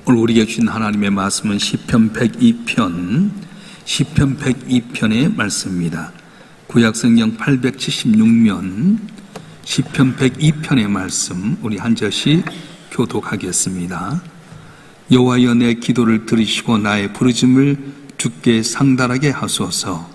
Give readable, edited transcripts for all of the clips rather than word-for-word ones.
오늘 우리에게 주신 하나님의 말씀은 시편 102편 102편의 말씀입니다. 구약성경 876면 시편 102편의 말씀 우리 한 절씩 교독하겠습니다. 여호와여 내 기도를 들으시고 나의 부르짖음을 주께 상달하게 하소서.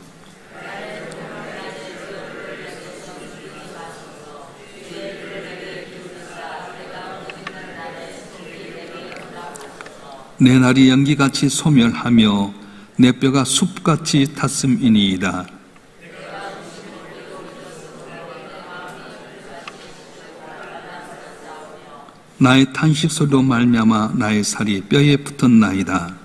내 날이 연기같이 소멸하며 내 뼈가 숲같이 탔음이니이다. 나의 탄식 소리로 말미암아 나의 살이 뼈에 붙었나이다.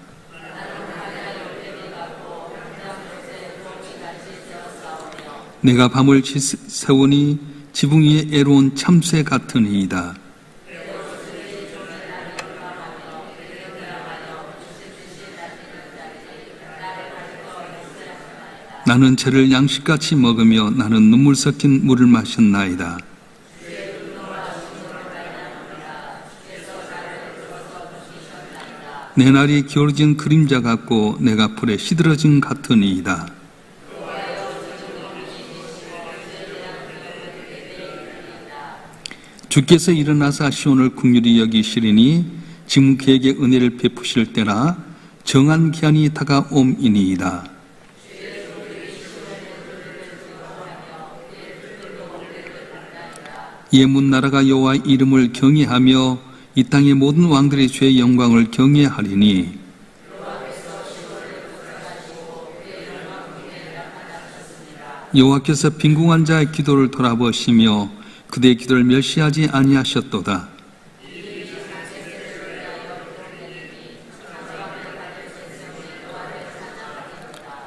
내가 밤을 세우니 지붕 위에 애로운 참새 같으니이다. 나는 죄를 양식같이 먹으며 나는 눈물 섞인 물을 마셨나이다. 내 날이 기울어진 그림자 같고 내가 풀에 시들어진 같으니이다. 주께서 일어나사 시온을 긍휼히 여기시리니 지금 그에게 은혜를 베푸실 때라 정한 기한이 다가옴이니이다. 이에 문나라가 여호와의 이름을 경외하며 이 땅의 모든 왕들의 주의 영광을 경외하리니 여호와께서 빈궁한 자의 기도를 돌아보시며 그대의 기도를 멸시하지 아니하셨도다.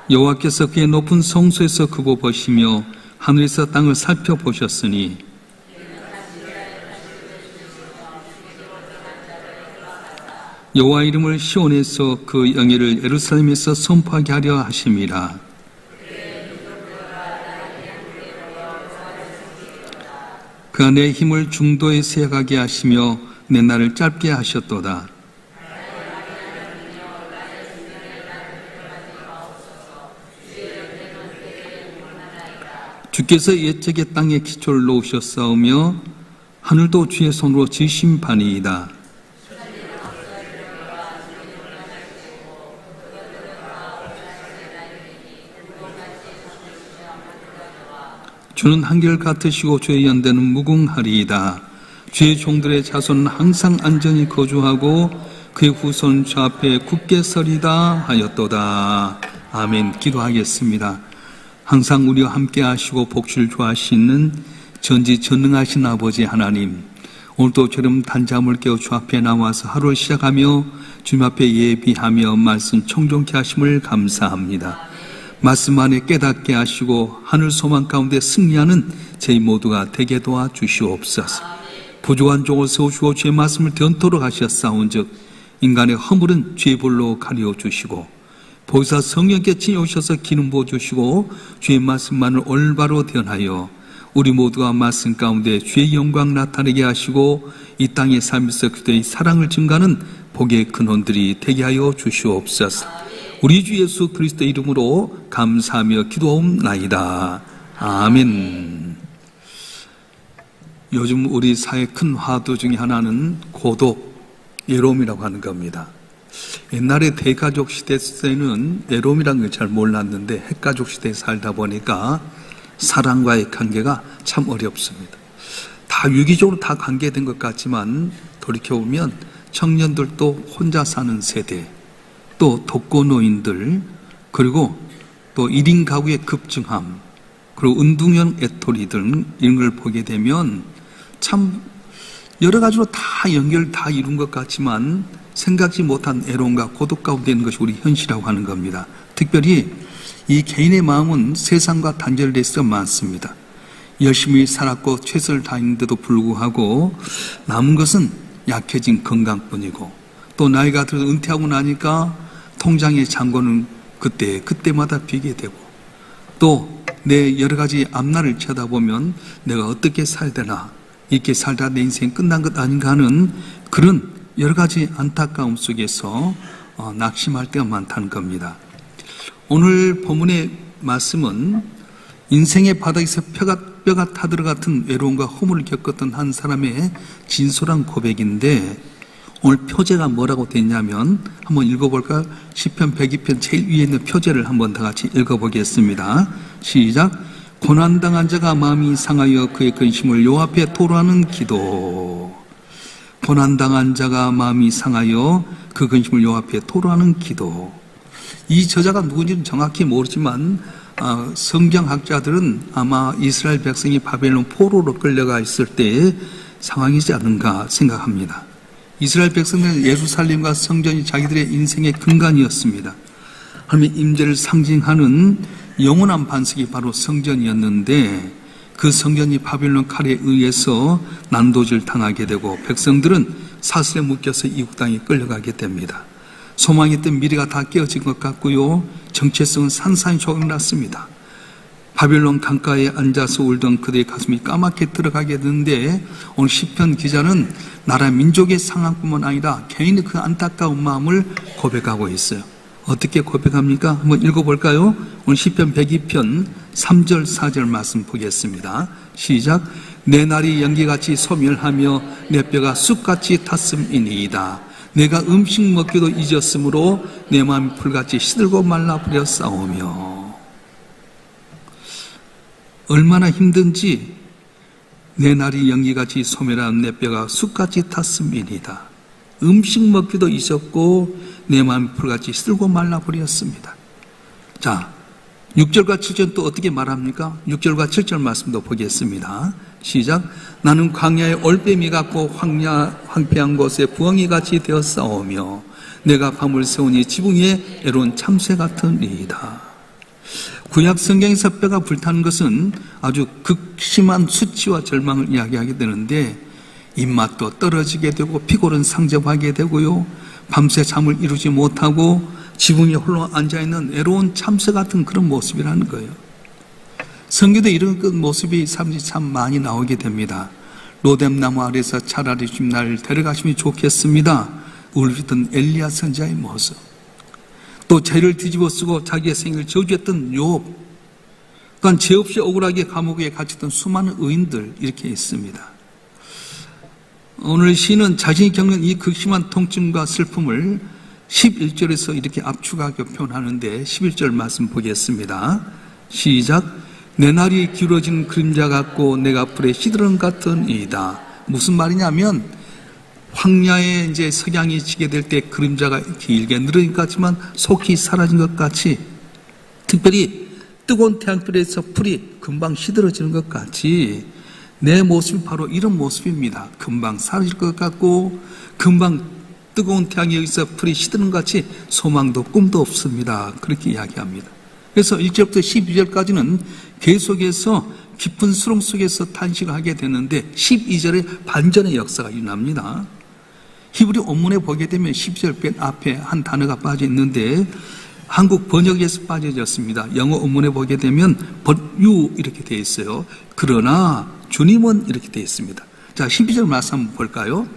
여호와께서 그의 높은 성소에서 그거 보시며 하늘에서 땅을 살펴보셨으니 여호와 이름을 시온에서 그 영예를 예루살렘에서 선포하게 하려 하심이라. 그가 내 힘을 중도에 세가게 하시며 내 날을 짧게 하셨도다. 주께서 옛적에 땅에 기초를 놓으셨사오며 하늘도 주의 손으로 지으신 바니이다. 주는 한결 같으시고 주의 연대는 무궁하리이다. 주의 종들의 자손은 항상 안전히 거주하고 그의 후손은 주 앞에 굳게 서리다 하였도다. 아멘. 기도하겠습니다. 항상 우리와 함께 하시고 복주를 좋아하시는 전지전능하신 아버지 하나님, 오늘도 저름 단잠을 깨워 주 앞에 나와서 하루를 시작하며 주님 앞에 예비하며 말씀 청종케 하심을 감사합니다. 말씀 안에 깨닫게 하시고 하늘 소망 가운데 승리하는 저희 모두가 되게 도와주시옵소서. 부족한 종을 세우시고 주의 말씀을 전토록 하셨사온즉 인간의 허물은 죄불로 가리워 주시고 보혜사 성령께 지녀오셔서 기름 부어주시고 주의 말씀만을 올바로 대언하여 우리 모두가 말씀 가운데 주의 영광 나타내게 하시고 이 땅의 삶에서 그들의 사랑을 증가하는 복의 근원들이 되게 하여 주시옵소서. 우리 주 예수 그리스도 이름으로 감사하며 기도하옵나이다. 아멘. 요즘 우리 사회 큰 화두 중에 하나는 고독, 외로움이라고 하는 겁니다. 옛날에 대가족 시대 때는 외로움이라는 걸 잘 몰랐는데 핵가족 시대에 살다 보니까 사랑과의 관계가 참 어렵습니다. 다 유기적으로 다 관계된 것 같지만 돌이켜보면 청년들도 혼자 사는 세대, 또 독거노인들, 그리고 또 1인 가구의 급증함, 그리고 은둔형 애토리들 이런 걸 보게 되면 참 여러 가지로 다 연결 다 이룬 것 같지만 생각지 못한 애로움과 고독 가운데 있는 것이 우리 현실이라고 하는 겁니다. 특별히 이 개인의 마음은 세상과 단절될 수가 많습니다. 열심히 살았고 최선을 다했는데도 불구하고 남은 것은 약해진 건강뿐이고 또 나이가 들어서 은퇴하고 나니까 통장의 잔고는 그때마다 비게 되고 또 내 여러 가지 앞날을 쳐다보면 내가 어떻게 살야 되나, 이렇게 살다 내 인생 끝난 것 아닌가 하는 그런 여러 가지 안타까움 속에서 낙심할 때가 많다는 겁니다. 오늘 본문의 말씀은 인생의 바닥에서 뼈가 타들어 같은 외로움과 허물을 겪었던 한 사람의 진솔한 고백인데, 오늘 표제가 뭐라고 됐냐면 한번 읽어볼까요? 시편 102편 제일 위에 있는 표제를 한번 다 같이 읽어보겠습니다. 시작. 고난당한 자가 마음이 상하여 그의 근심을 여호와 앞에 토로하는 기도. 고난당한 자가 마음이 상하여 그 근심을 여호와 앞에 토로하는 기도. 이 저자가 누군지는 정확히 모르지만 성경학자들은 아마 이스라엘 백성이 바벨론 포로로 끌려가 있을 때의 상황이지 않은가 생각합니다. 이스라엘 백성들은 예루살렘과 성전이 자기들의 인생의 근간이었습니다. 하나님의 임재를 상징하는 영원한 반석이 바로 성전이었는데, 그 성전이 바벨론 칼에 의해서 난도질 당하게 되고 백성들은 사슬에 묶여서 이국 땅에 끌려가게 됩니다. 소망했던 미래가 다 깨어진 것 같고요, 정체성은 산산이 조각났습니다. 바벨론 강가에 앉아서 울던 그들의 가슴이 까맣게 들어가게 되는데, 오늘 시편 기자는 나라 민족의 상황뿐만 아니라 개인의 그 안타까운 마음을 고백하고 있어요. 어떻게 고백합니까? 한번 읽어볼까요? 오늘 시편 102편 3절 4절 말씀 보겠습니다. 시작. 내 날이 연기같이 소멸하며 내 뼈가 쑥같이 탔음이니이다. 내가 음식 먹기도 잊었으므로 내 마음이 풀같이 시들고 말라버려 싸우며. 얼마나 힘든지 내 날이 연기같이 소멸한 내 뼈가 쑥같이 탔음이니이다. 음식 먹기도 잊었고 내 마음이 풀같이 시들고 말라버렸습니다. 자, 6절과 7절 또 어떻게 말합니까? 6절과 7절 말씀도 보겠습니다. 시작. 나는 광야의 올빼미 같고 황폐한 곳에 부엉이같이 되어 싸우며 내가 밤을 새우니 지붕 위에 애로운 참새 같은 이이다. 구약 성경에서 뼈가 불타는 것은 아주 극심한 수치와 절망을 이야기하게 되는데, 입맛도 떨어지게 되고 피골은 상접하게 되고요, 밤새 잠을 이루지 못하고 지붕에 홀로 앉아있는 애로운 참새 같은 그런 모습이라는 거예요. 성경에 이런 그 모습이 사람들이 참 많이 나오게 됩니다. 로뎀나무 아래서 차라리 좀 날 데려가시면 좋겠습니다. 울리던 엘리야 선지자의 모습. 또 죄를 뒤집어 쓰고 자기의 생을 저주했던 욥, 또한 죄 없이 억울하게 감옥에 갇혔던 수많은 의인들, 이렇게 있습니다. 오늘 시인은 자신이 겪는 이 극심한 통증과 슬픔을 11절에서 이렇게 압축하게 표현하는데, 11절 말씀 보겠습니다. 시작. 내 날이 길어진 그림자 같고 내가 불에 시드름 같은 이이다. 무슨 말이냐면, 황야에 이제 석양이 지게 될 때 그림자가 길게 늘어진 것 같지만 속히 사라진 것 같이, 특별히 뜨거운 태양불에서 풀이 금방 시들어지는 것 같이 내 모습이 바로 이런 모습입니다. 금방 사라질 것 같고 금방 뜨거운 태양에 의해서 풀이 시드는 것 같이 소망도 꿈도 없습니다. 그렇게 이야기합니다. 그래서 1절부터 12절까지는 계속해서 깊은 수렁 속에서 탄식을 하게 되는데, 12절에 반전의 역사가 일어납니다. 히브리 원문에 보게 되면 12절 맨 앞에 한 단어가 빠져 있는데 한국 번역에서 빠져졌습니다. 영어 원문에 보게 되면 but you 이렇게 되어 있어요. 그러나 주님은 이렇게 되어 있습니다. 자, 12절 말씀 한번 볼까요?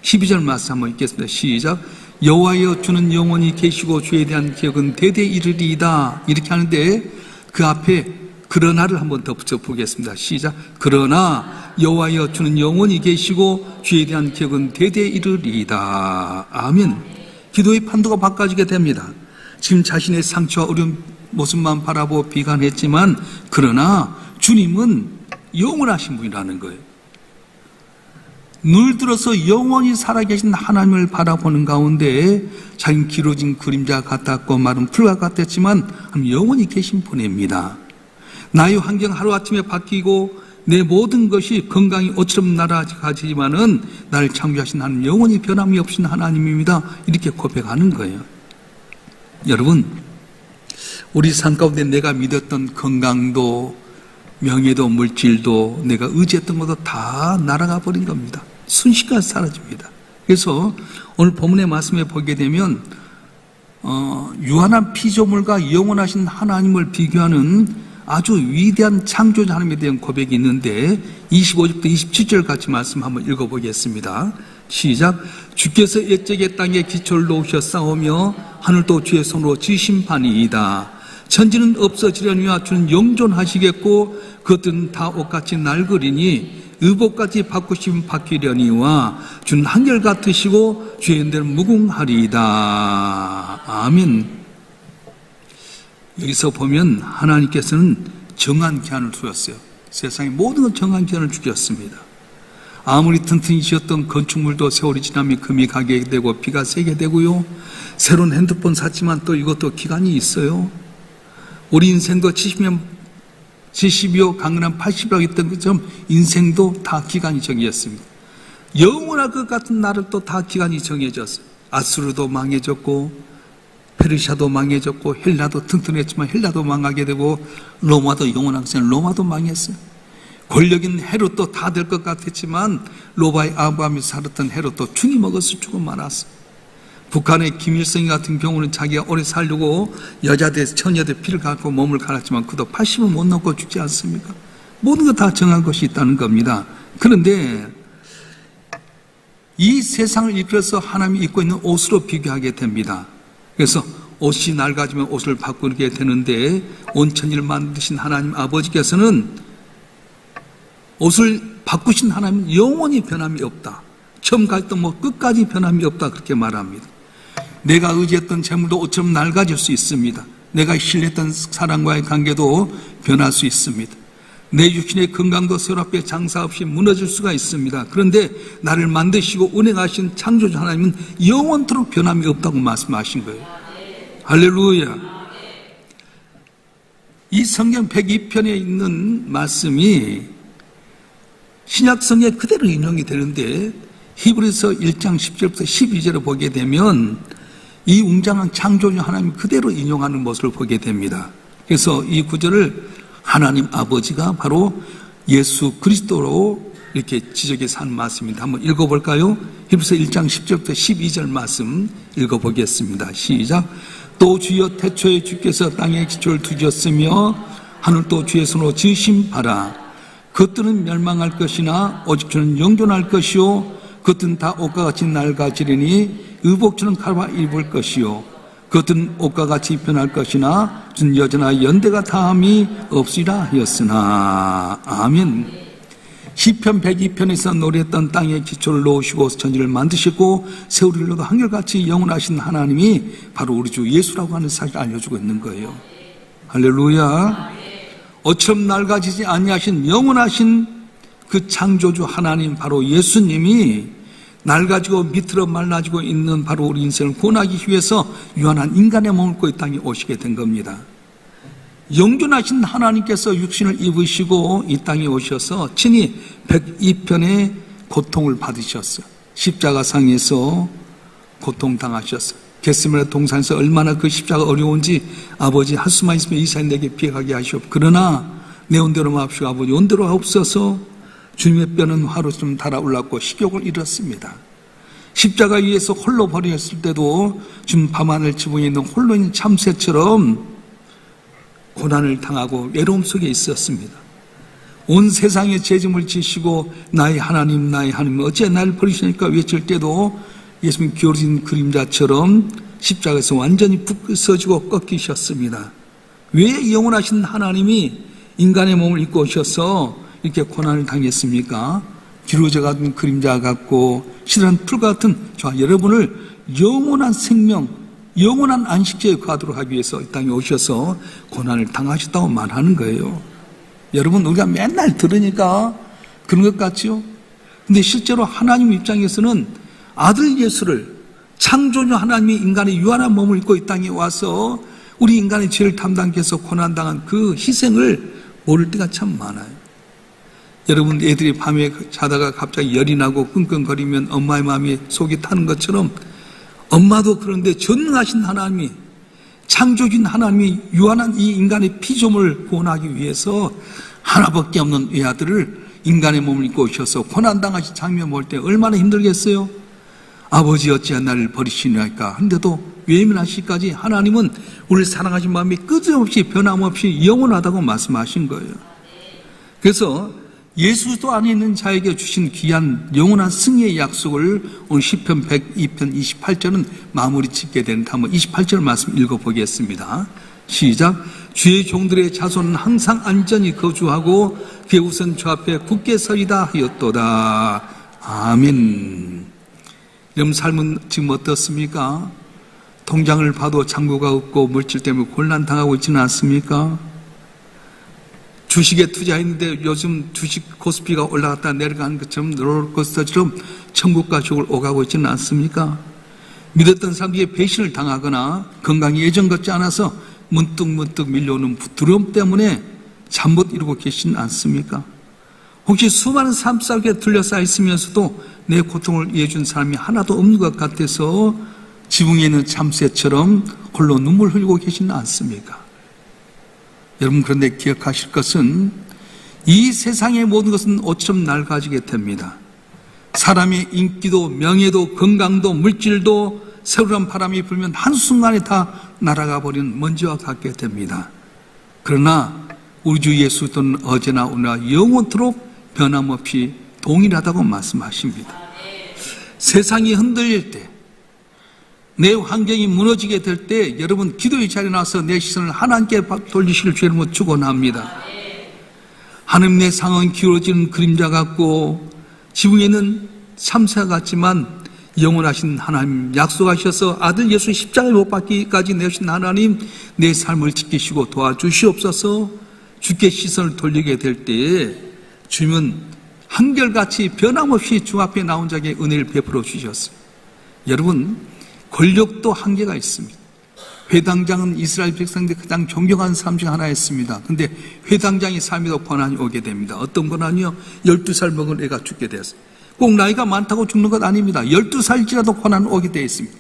12절 말씀 한번 읽겠습니다. 시작. 여호와여 주는 영원히 계시고 주에 대한 기억은 대대 이르리이다. 이렇게 하는데 그 앞에 그러나를 한번 더 붙여보겠습니다. 시작. 그러나 여호와여 주는 영원히 계시고 주에 대한 기억은 대대 이르리이다. 아멘. 기도의 판도가 바꿔지게 됩니다. 지금 자신의 상처와 어려운 모습만 바라보고 비관했지만, 그러나 주님은 영원하신 분이라는 거예요. 눈을 들어서 영원히 살아계신 하나님을 바라보는 가운데 자기는 길어진 그림자 같았고 마른 풀과 같았지만 영원히 계신 분입니다. 나의 환경 하루아침에 바뀌고 내 모든 것이 건강이 옷처럼 날아가지만은 나를 창조하신 하나님, 영원히 변함이 없으신 하나님입니다. 이렇게 고백하는 거예요. 여러분, 우리 삶 가운데 내가 믿었던 건강도 명예도 물질도 내가 의지했던 것도 다 날아가 버린 겁니다. 순식간에 사라집니다. 그래서 오늘 본문의 말씀에 보게 되면 유한한 피조물과 영원하신 하나님을 비교하는 아주 위대한 창조자 하나님에 대한 고백이 있는데 25절부터 27절 같이 말씀 한번 읽어보겠습니다. 시작. 주께서 옛적의 땅에 기초를 놓으셔 싸우며 하늘도 주의 손으로 지신 바니이다. 천지는 없어지려니와 주는 영존하시겠고 그것들은 다 옷같이 낡으리니 의복같이 바꾸심 바뀌려니와 주는 한결같으시고 주의 연대는 무궁하리이다. 아멘. 여기서 보면 하나님께서는 정한 기한을 두었어요. 세상의 모든 건 정한 기한을 주셨습니다. 아무리 튼튼히 지었던 건축물도 세월이 지나면 금이 가게 되고 비가 새게 되고요. 새로운 핸드폰 샀지만 또 이것도 기간이 있어요. 우리 인생도 70이요 강건한 80이라고 했던 것처럼 인생도 다 기간이 정해졌습니다. 영원할 것 같은 날은 또 다 기간이 정해졌어요. 아수르도 망해졌고 페르시아도 망해졌고 헬라도 튼튼했지만 헬라도 망하게 되고 로마도 영원한 것은 로마도 망했어요. 권력인 헤롯도 다 될 것 같았지만 로마의 아부하면서 살았던 헤롯도 충이 먹어서 죽어 말았어요. 북한의 김일성 같은 경우는 자기가 오래 살려고 여자대 처녀대 피를 갖고 몸을 갈았지만 그도 80은 못 넘고 죽지 않습니까? 모든 것 다 정한 것이 있다는 겁니다. 그런데 이 세상을 이끌어서 하나님이 입고 있는 옷으로 비교하게 됩니다. 그래서 옷이 낡아지면 옷을 바꾸게 되는데 온 천지를 만드신 하나님 아버지께서는 옷을 바꾸신 하나님은 영원히 변함이 없다. 처음 갔던 뭐 끝까지 변함이 없다. 그렇게 말합니다. 내가 의지했던 재물도 옷처럼 낡아질 수 있습니다. 내가 신뢰했던 사람과의 관계도 변할 수 있습니다. 내 육신의 건강도 서랍에 장사 없이 무너질 수가 있습니다. 그런데 나를 만드시고 운행하신 창조주 하나님은 영원토록 변함이 없다고 말씀하신 거예요. 할렐루야. 이 성경 102편에 있는 말씀이 신약성에 그대로 인용이 되는데 히브리서 1장 10절부터 12절을 보게 되면 이 웅장한 창조주 하나님 그대로 인용하는 모습을 보게 됩니다. 그래서 이 구절을 하나님 아버지가 바로 예수 그리스도로 이렇게 지적해서 한 말씀입니다. 한번 읽어볼까요? 히브리서 1장 10절부터 12절 말씀 읽어보겠습니다. 시작. 또 주여 태초에 주께서 땅에 기초를 두셨으며 하늘도 주의 손으로 지으신 바라. 그것들은 멸망할 것이나 오직 주는 영존할 것이요 그것들은 다 옷과 같이 낡아지리니 의복주는 칼과 입을 것이요 그것들은 옷과 같이 변할 것이나 주는 여전하 연대가 다함이 없으리라 하였으나. 아멘. 시편 102편에서 노래했던 땅에 기초를 놓으시고 천지를 만드시고 세월을 흘러도 한결같이 영원하신 하나님이 바로 우리 주 예수라고 하는 사실을 알려주고 있는 거예요. 할렐루야. 옷처럼 낡아지지 아니하신 영원하신 그 창조주 하나님 바로 예수님이 낡아지고 밑으로 말라지고 있는 바로 우리 인생을 구원하기 위해서 유한한 인간의 몸을 입고 이 땅에 오시게 된 겁니다. 영존하신 하나님께서 육신을 입으시고 이 땅에 오셔서 친히 102편의 고통을 받으셨어요. 십자가상에서 고통당하셨어요. 겟세마네 동산에서 얼마나 그 십자가 어려운지 아버지 할 수만 있으면 이사님 내게 피하게 하시옵. 그러나 내 온대로 마옵시고 아버지 온대로 하옵소서. 주님의 뼈는 화로처럼 달아올랐고 식욕을 잃었습니다. 십자가 위에서 홀로 버렸을 때도 지금 밤하늘 지붕에 있는 홀로 있는 참새처럼 고난을 당하고 외로움 속에 있었습니다. 온 세상의 죄짐을 지시고 나의 하나님 어찌 나를 버리시니까 외칠 때도 예수님 기울어진 그림자처럼 십자가에서 완전히 부서지고 꺾이셨습니다. 왜 영원하신 하나님이 인간의 몸을 입고 오셔서 이렇게 고난을 당했습니까? 기울어져 가던 그림자 같고 시들한 풀 같은 저와 여러분을 영원한 생명, 영원한 안식처에 거하도록 하기 위해서 이 땅에 오셔서 고난을 당하셨다고 말하는 거예요. 여러분 우리가 맨날 들으니까 그런 것 같죠? 근데 실제로 하나님 입장에서는 아들 예수를 창조주 하나님이 인간의 유한한 몸을 입고 이 땅에 와서 우리 인간의 죄를 담당케 해서 고난당한 그 희생을 모를 때가 참 많아요. 여러분 애들이 밤에 자다가 갑자기 열이 나고 끙끙거리면 엄마의 마음이 속이 타는 것처럼 엄마도 그런데 전능하신 하나님이 창조주인 하나님이 유한한 이 인간의 피조물을 구원하기 위해서 하나밖에 없는 외아들을 인간의 몸을 입고 오셔서 고난당하신 장면 볼 때 얼마나 힘들겠어요? 아버지 어찌한 나를 버리시니까 한데도 외면하시기까지 하나님은 우리를 사랑하신 마음이 끝없이 변함없이 영원하다고 말씀하신 거예요. 그래서 예수도 안에 있는 자에게 주신 귀한 영원한 승리의 약속을 오늘 시편 102편 28절은 마무리 짓게 되는데 한번 28절 말씀 읽어보겠습니다. 시작. 주의 종들의 자손은 항상 안전히 거주하고 그의 우선 주 앞에 굳게 서리다 하였도다. 아멘. 여러분 삶은 지금 어떻습니까? 통장을 봐도 잔고가 없고 물질 때문에 곤란당하고 있지는 않습니까? 주식에 투자했는데 요즘 주식 코스피가 올라갔다 내려가는 것처럼 롤러코스터처럼 천국과 지옥을 오가고 있지는 않습니까? 믿었던 사람들이 배신을 당하거나 건강이 예전 같지 않아서 문득문득 밀려오는 두려움 때문에 잠 못 이루고 계시는 않습니까? 혹시 수많은 삶 속에 둘러싸여 있으면서도 내 고통을 이해준 사람이 하나도 없는 것 같아서 지붕에 있는 참새처럼 홀로 눈물 흘리고 계시는 않습니까? 여러분, 그런데 기억하실 것은 이 세상의 모든 것은 옷처럼 낡아지게 됩니다. 사람의 인기도 명예도 건강도 물질도 세월한 바람이 불면 한순간에 다 날아가 버리는 먼지와 같게 됩니다. 그러나 우리 주 예수 그리스도는 어제나 오늘나 영원토록 변함없이 동일하다고 말씀하십니다. 세상이 흔들릴 때, 내 환경이 무너지게 될 때 여러분 기도의 자리에 나와서 내 시선을 하나님께 돌리시길 주의 이름으로 축원합니다. 하나님, 내 상황은 기울어지는 그림자 같고 지붕에 있는 참새 같지만 영원하신 하나님 약속하셔서 아들 예수 십자가에 못 박기까지 내신 하나님, 내 삶을 지키시고 도와주시옵소서. 주께 시선을 돌리게 될 때에 주님은 한결같이 변함없이 주 앞에 나온 자에게 은혜를 베풀어 주셨어요. 여러분, 권력도 한계가 있습니다. 회당장은 이스라엘 백성들이 가장 존경하는 사람 중 하나였습니다. 근데 회당장이 삶에도 고난이 오게 됩니다. 어떤 고난이요? 12살 먹은 애가 죽게 되었어요. 꼭 나이가 많다고 죽는 것 아닙니다. 12살이라도 고난 오게 되어 있습니다.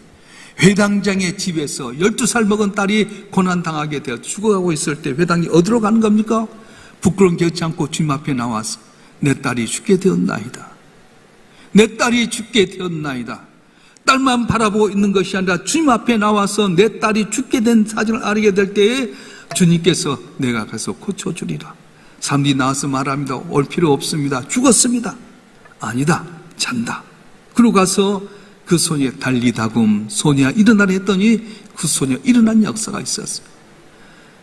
회당장의 집에서 12살 먹은 딸이 고난당하게 되어 죽어가고 있을 때 회당이 어디로 가는 겁니까? 부끄러움 겨치 않고 주님 앞에 나와서 내 딸이 죽게 되었나이다. 내 딸이 죽게 되었나이다. 딸만 바라보고 있는 것이 아니라 주님 앞에 나와서 내 딸이 죽게 된 사실을 알게 될 때에 주님께서 내가 가서 고쳐주리라. 사람들이 나와서 말합니다. 올 필요 없습니다. 죽었습니다. 아니다. 잔다. 그러고 가서 그 소녀의 달리다금 소녀야 일어나라 했더니 그 소녀 일어난 역사가 있었어요.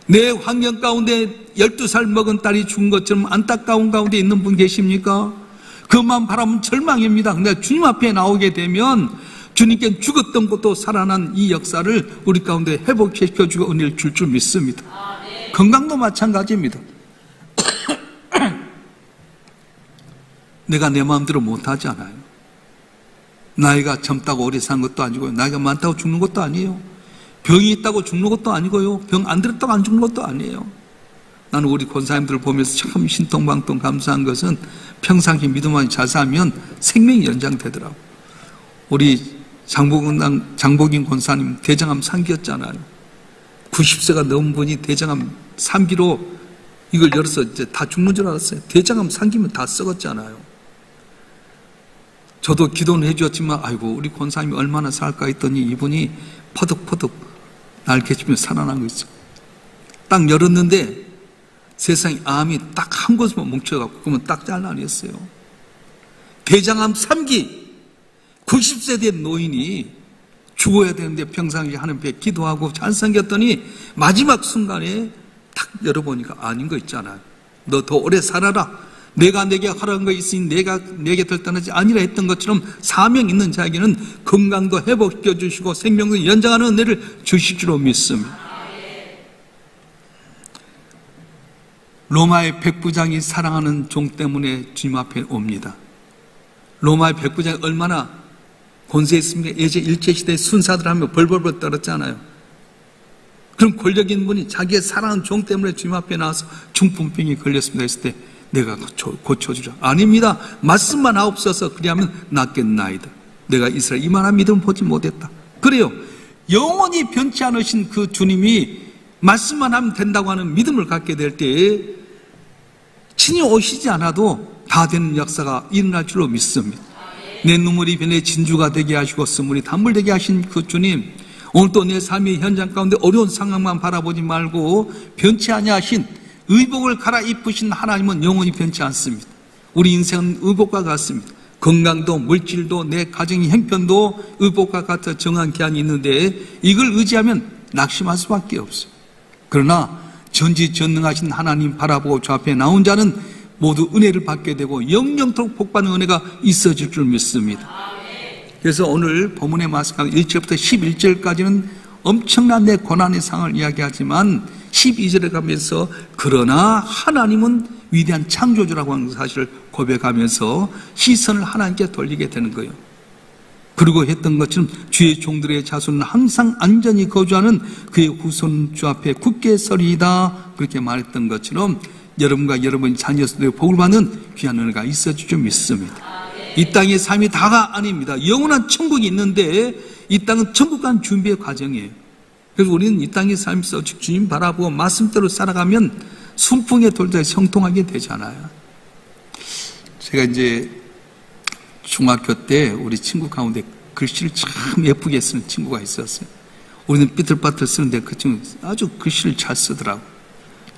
내 환경 가운데 12살 먹은 딸이 죽은 것처럼 안타까운 가운데 있는 분 계십니까? 그만 바라면 절망입니다. 근데 주님 앞에 나오게 되면 주님께 죽었던 것도 살아난 이 역사를 우리 가운데 회복시켜주고 은혜를 줄 믿습니다. 건강도 마찬가지입니다. 내가 내 마음대로 못하잖아요. 나이가 젊다고 오래 산 것도 아니고요. 나이가 많다고 죽는 것도 아니에요. 병이 있다고 죽는 것도 아니고요. 병 안 들었다고 안 죽는 것도 아니에요. 나는 우리 권사님들을 보면서 참 신통방통 감사한 것은 평상시 믿음만 잘 살면 생명이 연장되더라고요. 우리 장복인 권사님 대장암 3기였잖아요. 90세가 넘은 분이 대장암 3기로 이걸 열어서 이제 다 죽는 줄 알았어요. 대장암 3기면 다 썩었잖아요. 저도 기도는 해주었지만 아이고 우리 권사님이 얼마나 살까 했더니 이분이 퍼득퍼득 날개치며 살아난 거 있어요. 딱 열었는데 세상에 암이 딱 한 곳만 뭉쳐갖고 그러면 딱 잘라냈어요. 대장암 3기 90세 된 노인이 죽어야 되는데 평상시에 하나님께 기도하고 잘생겼더니 마지막 순간에 딱 열어보니까 아닌 거 있잖아요. 너 더 오래 살아라. 내가 내게 하라는 거 있으니 내가 내게 들떠나지 아니라 했던 것처럼 사명 있는 자에게는 건강도 회복시켜 주시고 생명도 연장하는 은혜를 주실 줄로 믿습니다. 로마의 백부장이 사랑하는 종 때문에 주님 앞에 옵니다. 로마의 백부장이 얼마나 권세했습니까? 예전 일제시대에 순사들 하면 벌벌벌 떨었잖아요. 그럼 권력 있는 분이 자기의 사랑하는 종 때문에 주님 앞에 나와서 중풍병이 걸렸습니다 했을 때 내가 고쳐주라. 아닙니다. 말씀만 하옵소서. 그리하면 낫겠나이다. 내가 이스라엘 이만한 믿음을 보지 못했다. 그래요. 영원히 변치 않으신 그 주님이 말씀만 하면 된다고 하는 믿음을 갖게 될 때에 친히 오시지 않아도 다 되는 역사가 일어날 줄로 믿습니다. 내 눈물이 변해 진주가 되게 하시고 스물이 단물 되게 하신 그 주님, 오늘도 내 삶의 현장 가운데 어려운 상황만 바라보지 말고 변치 아니하신 의복을 갈아입으신 하나님은 영원히 변치 않습니다. 우리 인생은 의복과 같습니다. 건강도 물질도 내 가정의 형편도 의복과 같아 정한 기한이 있는데 이걸 의지하면 낙심할 수밖에 없어요. 그러나 전지전능하신 하나님 바라보고 주 앞에 나온 자는 모두 은혜를 받게 되고 영영토록 복받는 은혜가 있어질 줄 믿습니다. 그래서 오늘 본문의 말씀 1절부터 11절까지는 엄청난 내 고난의 상을 이야기하지만 12절에 가면서 그러나 하나님은 위대한 창조주라고 하는 사실을 고백하면서 시선을 하나님께 돌리게 되는 거예요. 그리고 했던 것처럼 주의 종들의 자손은 항상 안전히 거주하는 그의 후손 주 앞에 굳게 서리이다, 그렇게 말했던 것처럼 여러분과 여러분 자녀들의 복을 받는 귀한 은혜가 있어질 줄 믿습니다. 이 땅의 삶이 다가 아닙니다. 영원한 천국이 있는데 이 땅은 천국 간 준비의 과정이에요. 그래서 우리는 이 땅의 삶에서 주님 바라보고 말씀대로 살아가면 순풍에 돌다 형통하게 되잖아요. 제가 이제 중학교 때 우리 친구 가운데 글씨를 참 예쁘게 쓰는 친구가 있었어요. 우리는 삐뚤빠뚤 쓰는데 그 친구 아주 글씨를 잘 쓰더라고.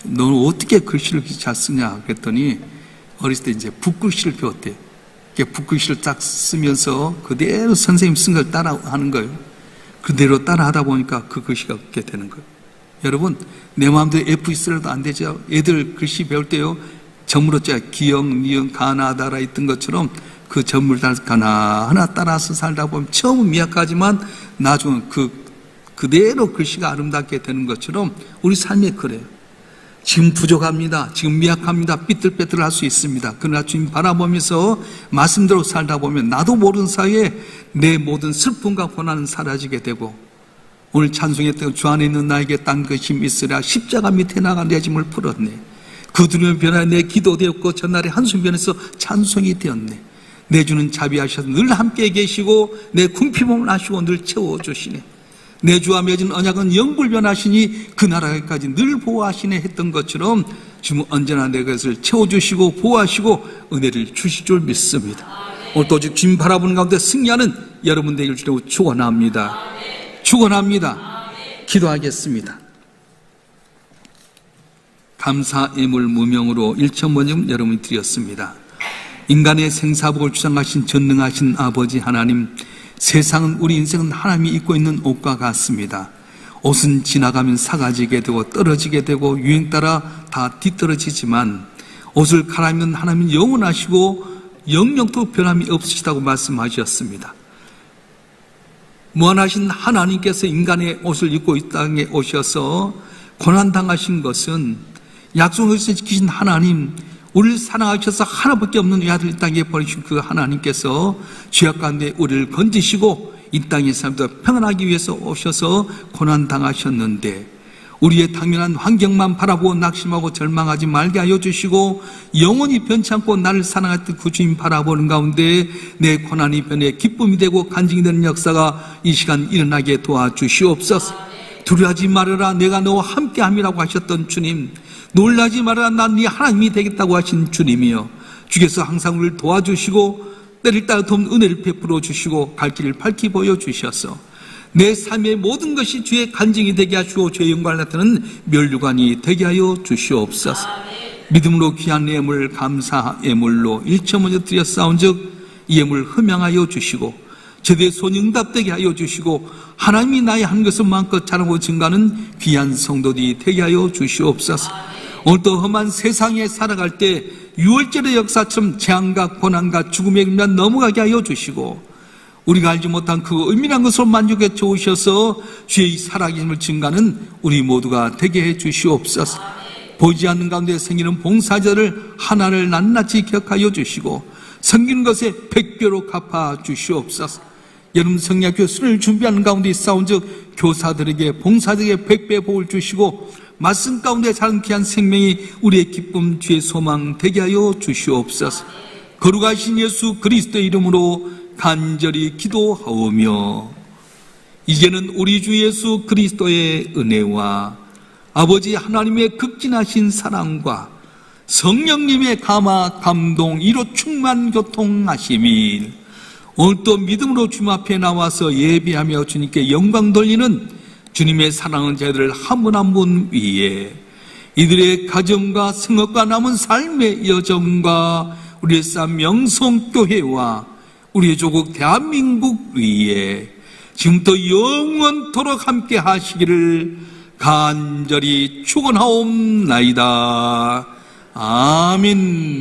너는 어떻게 글씨를 잘 쓰냐 그랬더니 어렸을 때 이제 붓글씨를 배웠대요. 붓글씨를 딱 쓰면서 그대로 선생님 쓴 걸 따라하는 거예요. 그대로 따라하다 보니까 그 글씨가 없게 되는 거예요. 여러분, 내 마음대로 F 쓰려도 안 되죠. 애들 글씨 배울 때요, 저물었죠. 기영, 니은, 가나다라 있던 것처럼 그 전물 하나 따라서 살다 보면 처음은 미약하지만 나중은 그대로 글씨가 아름답게 되는 것처럼 우리 삶에 그래요. 지금 부족합니다. 지금 미약합니다. 삐뚤빼뚤 할 수 있습니다. 그러나 주님 바라보면서 말씀대로 살다 보면 나도 모르는 사이에 내 모든 슬픔과 고난은 사라지게 되고, 오늘 찬송했던 주 안에 있는 나에게 딴 것이 있으랴 십자가 밑에 나가 내 짐을 풀었네. 그 두려움 변화에 내 기도 되었고 전날에 한숨 변해서 찬송이 되었네. 내 주는 자비하셔서 늘 함께 계시고 내 궁핍함을 아시고 늘 채워주시네. 내 주와 맺은 언약은 영불변하시니 그 나라까지 늘 보호하시네 했던 것처럼 주는 언제나 내 것을 채워주시고 보호하시고 은혜를 주실 줄 믿습니다. 오늘 또 주님 바라보는 가운데 승리하는 여러분 되길 주로 축원합니다. 축원합니다. 기도하겠습니다. 감사 예물 무명으로 1,000번쯤 여러분이 드렸습니다. 인간의 생사복을 주장하신 전능하신 아버지 하나님, 세상은 우리 인생은 하나님이 입고 있는 옷과 같습니다. 옷은 지나가면 사가지게 되고 떨어지게 되고 유행 따라 다 뒤떨어지지만 옷을 갈아입는 하나님은 영원하시고 영영토록 변함이 없으시다고 말씀하셨습니다. 무한하신 하나님께서 인간의 옷을 입고 이 땅에 오셔서 고난당하신 것은 약속을 지키신 하나님, 우리를 사랑하셔서 하나밖에 없는 외아들 이 땅에 보내신 그 하나님께서 죄악 가운데 우리를 건지시고 이 땅의 사람들 평안하기 위해서 오셔서 고난당하셨는데 우리의 당면한 환경만 바라보고 낙심하고 절망하지 말게 하여 주시고 영원히 변치 않고 나를 사랑했던 그 주님 바라보는 가운데 내 고난이 변해 기쁨이 되고 간증이 되는 역사가 이 시간 일어나게 도와주시옵소서. 두려워하지 말아라, 내가 너와 함께함이라고 하셨던 주님, 놀라지 말아라, 난 네 하나님이 되겠다고 하신 주님이여, 주께서 항상 우리를 도와주시고 때를 따라 돕는 은혜를 베풀어 주시고 갈 길을 밝히 보여주셔서 내 삶의 모든 것이 주의 간증이 되게 하시고 주의 영광을 나타내는 면류관이 되게 하여 주시옵소서. 믿음으로 귀한 예물 감사 예물로 1천 먼저 드렸사온즉 이 예물 흠양하여 주시고 제대 손응답되게 하여 주시고 하나님이 나의 한 것을 마음껏 자랑하고 증가하는 귀한 성도들이 되게 하여 주시옵소서. 오늘도 험한 세상에 살아갈 때 6월절의 역사처럼 재앙과 고난과 죽음의 그림자 넘어가게 하여 주시고 우리가 알지 못한 그 은밀한 것으로 만족해 주셔서 주의 살아계심을 증가하는 우리 모두가 되게 해 주시옵소서. 보이지 않는 가운데 생기는 봉사자를 하나를 낱낱이 기억하여 주시고 섬기는 것에 100배로 갚아 주시옵소서. 여러분 성리학교 수련을 준비하는 가운데 있사온즉 교사들에게 봉사자에게 100배 복을 주시고 말씀 가운데 자른 귀한 생명이 우리의 기쁨 주의 소망 되게 하여 주시옵소서. 거룩하신 예수 그리스도의 이름으로 간절히 기도하오며 이제는 우리 주 예수 그리스도의 은혜와 아버지 하나님의 극진하신 사랑과 성령님의 감화 감동 이로 충만 교통하심이 오늘 또 믿음으로 주님 앞에 나와서 예배하며 주님께 영광 돌리는 주님의 사랑하는 자들을 한 분 한 분 위에 이들의 가정과 생업과 남은 삶의 여정과 우리의 쌈 명성교회와 우리의 조국 대한민국 위에 지금부터 영원토록 함께 하시기를 간절히 축원하옵나이다. 아멘.